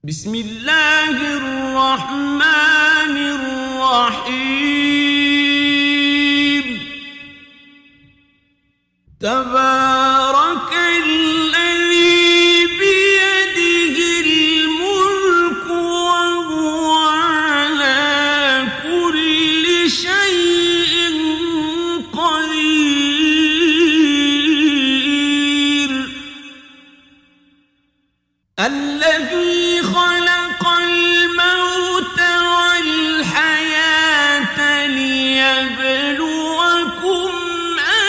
بسم الله الرحمن الرحيم تبارك الذي بيده الملك وهو على كل شيء قدير الذي خلق الموت والحياة ليبلوكم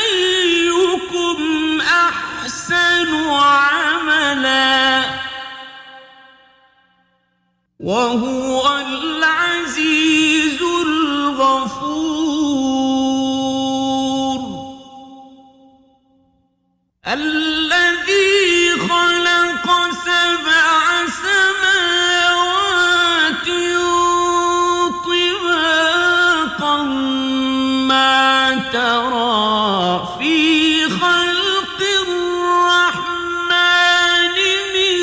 أيكم أحسن عملا وهو العزيز الغفور الذي خلق سبع سماوات طباقا ما ترى في خلق الرحمن من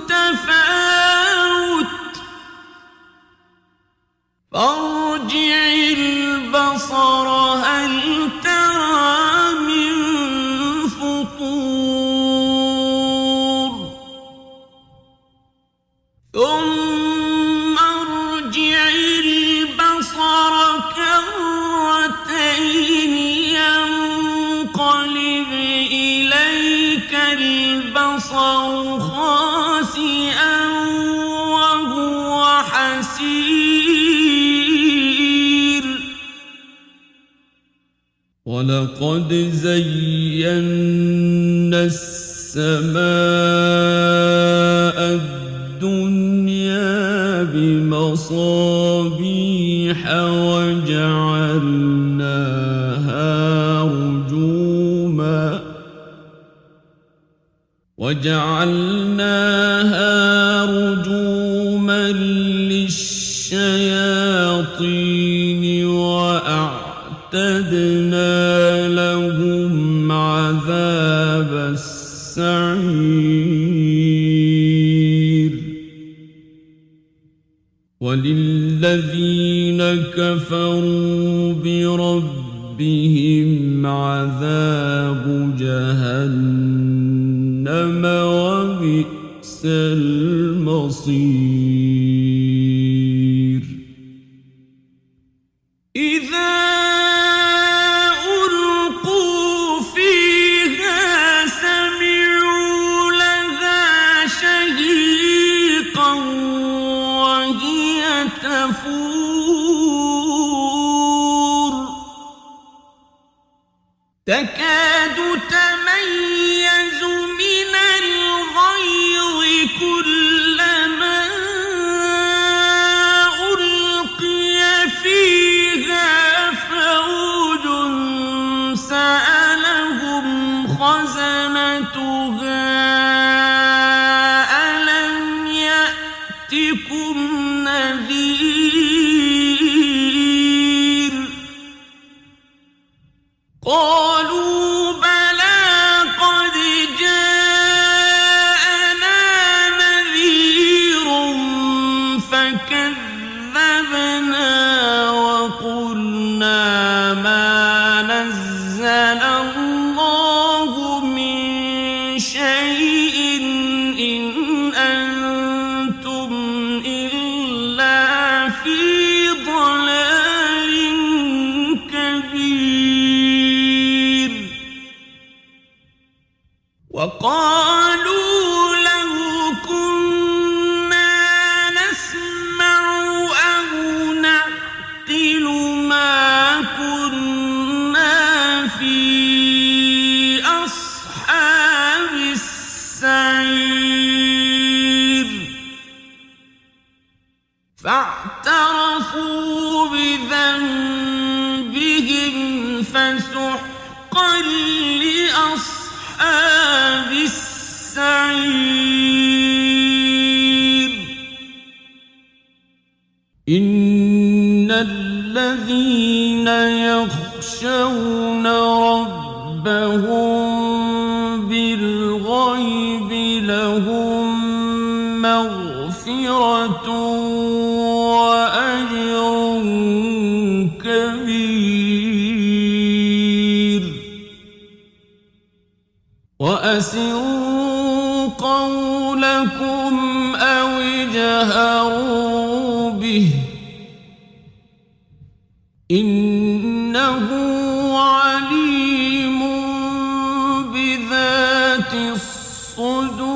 تفاوت فارجع البصر هل ترى من فطور ثم ارجع البصر كرتين ينقلب إليك البصر خاسئا وهو حسير ولقد زينا السماء الدنيا بمصابيح وجعلناها رجوما للشياطين وأعتدنا لهم عذاب السعير وللذين كفروا بربهم عذاب جهنم وبئس المصير إذا ألقوا فيها سمعوا لها شهيقا وهي تفور تكاد تميز من الغيظ كلما ألقي فيها فوج سألهم خزنتها ألم يأتكم نذير قالوا بلى قد جاءنا نذير فكذبنا وقلنا ما نزل الله من شيء إن أنتم إلا في ضلال كبير وقالوا لو كنا نسمع أو نعقل ما كنا في أصحاب السعير فاعترفوا بذنبهم فسحقا لأصحاب السعير إن الذين يخشون ربهم بالغيب لهم مغفرة مغفرة وأجر كبير وأسروا قولكم أو اجهروا به إنه عليم بذات الصدور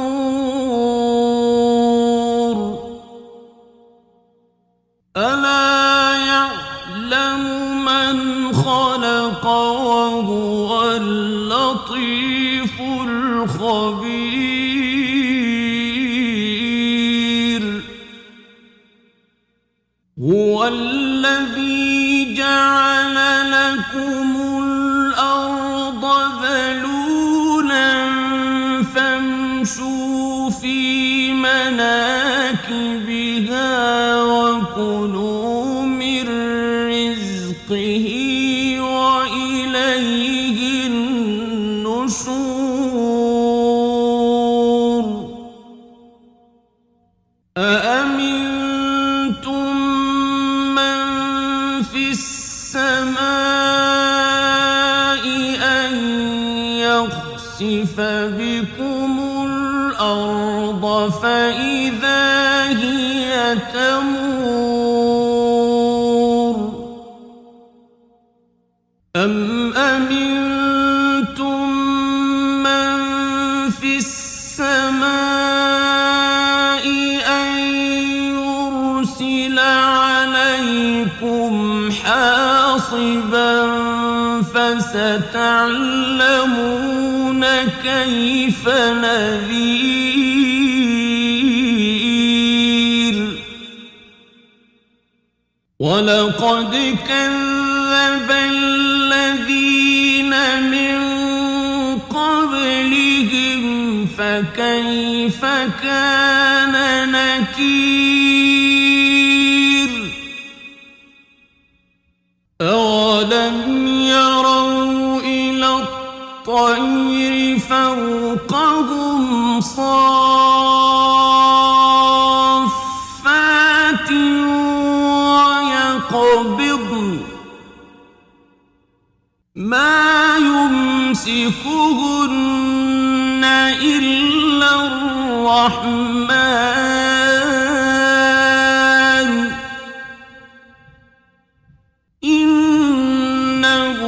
ألا يعلم من خلق وهو اللطيف الخبير هو الذي جعل لكم الأرض ذلولا فامشوا في مناكبها وكلوا من رزقه وإليه النشور أأمنتم من في السماء أن يخسف بكم الأرض فإذا هي تمور أم أمنتم من في السماء أن يرسل عليكم حاصبا فستعلمون كيف نذير ولقد كذب الذين من قبلهم فكيف كان نكير أولم يروا إلى الطير فوقهم صافات ويقبضن ما يمسكهن إلا الرحمن إنه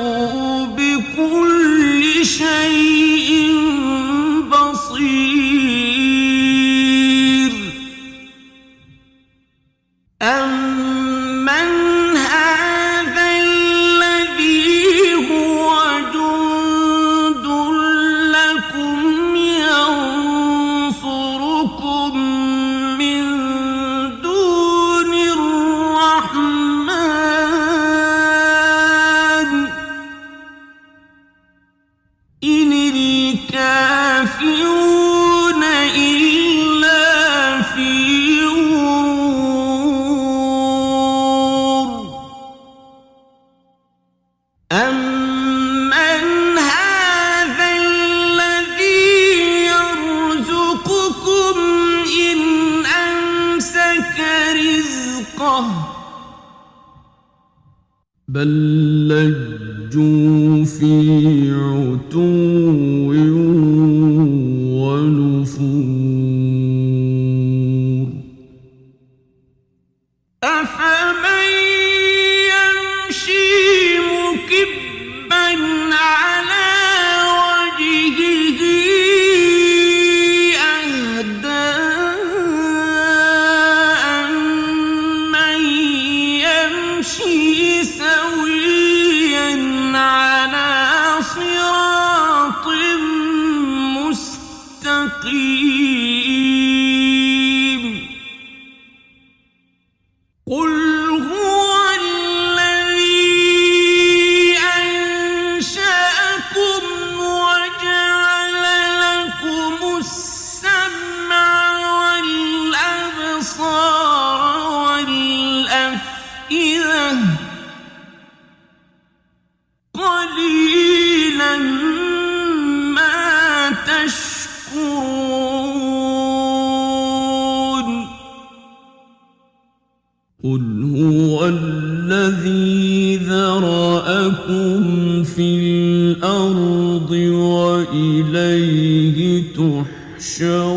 بكل شيء بصير أمن هذا الذي هو جند لكم ينصركم من دون الرحمن إن الكافرون إلا في غرور أمن هذا الذي يرزقكم إن أمسك رزقه بل لجوا في عتو ونفور أفمن يمشي مكبا على وجهه أهدى أمن يمشي سويا على قل هو الذي ذرأكم في الأرض وإليه تحشرون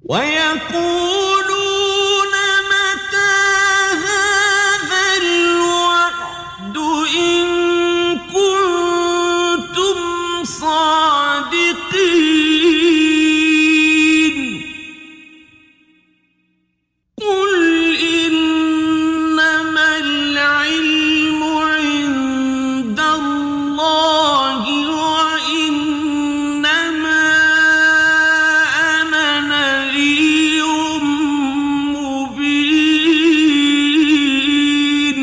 ويقولون متى هذا الوعد إن كنتم صادقين قل إنما العلم عند الله وإنما أنا نذير مبين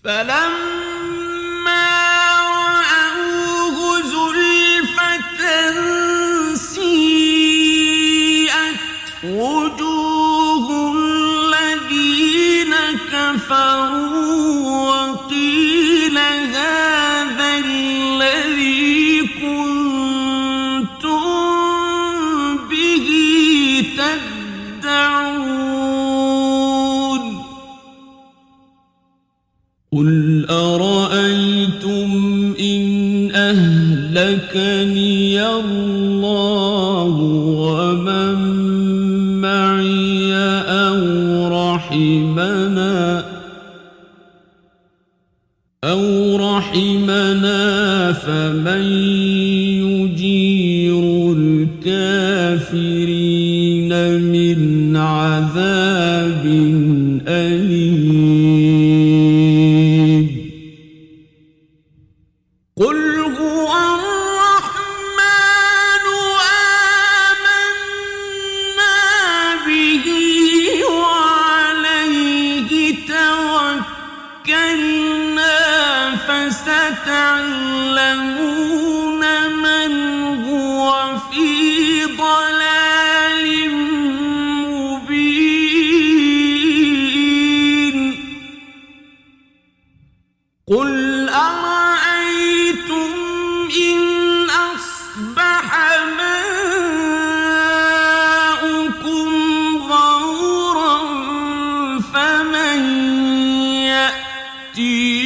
فلما رأوه زلفة سيئت وجوه الذين كفروا وقيل هذا الذي كنتم به تدعون قل أرأيتم إن أهلكني الله ومن معي أو رحمنا فمن يجير الكافرين من عذاب أليم قل هو الرحمن آمنا به وعليه توكلنا فستعلمون من هو في ضلال مبين قل أرأيتم إن أصبح ماؤكم غورا فمن يأتي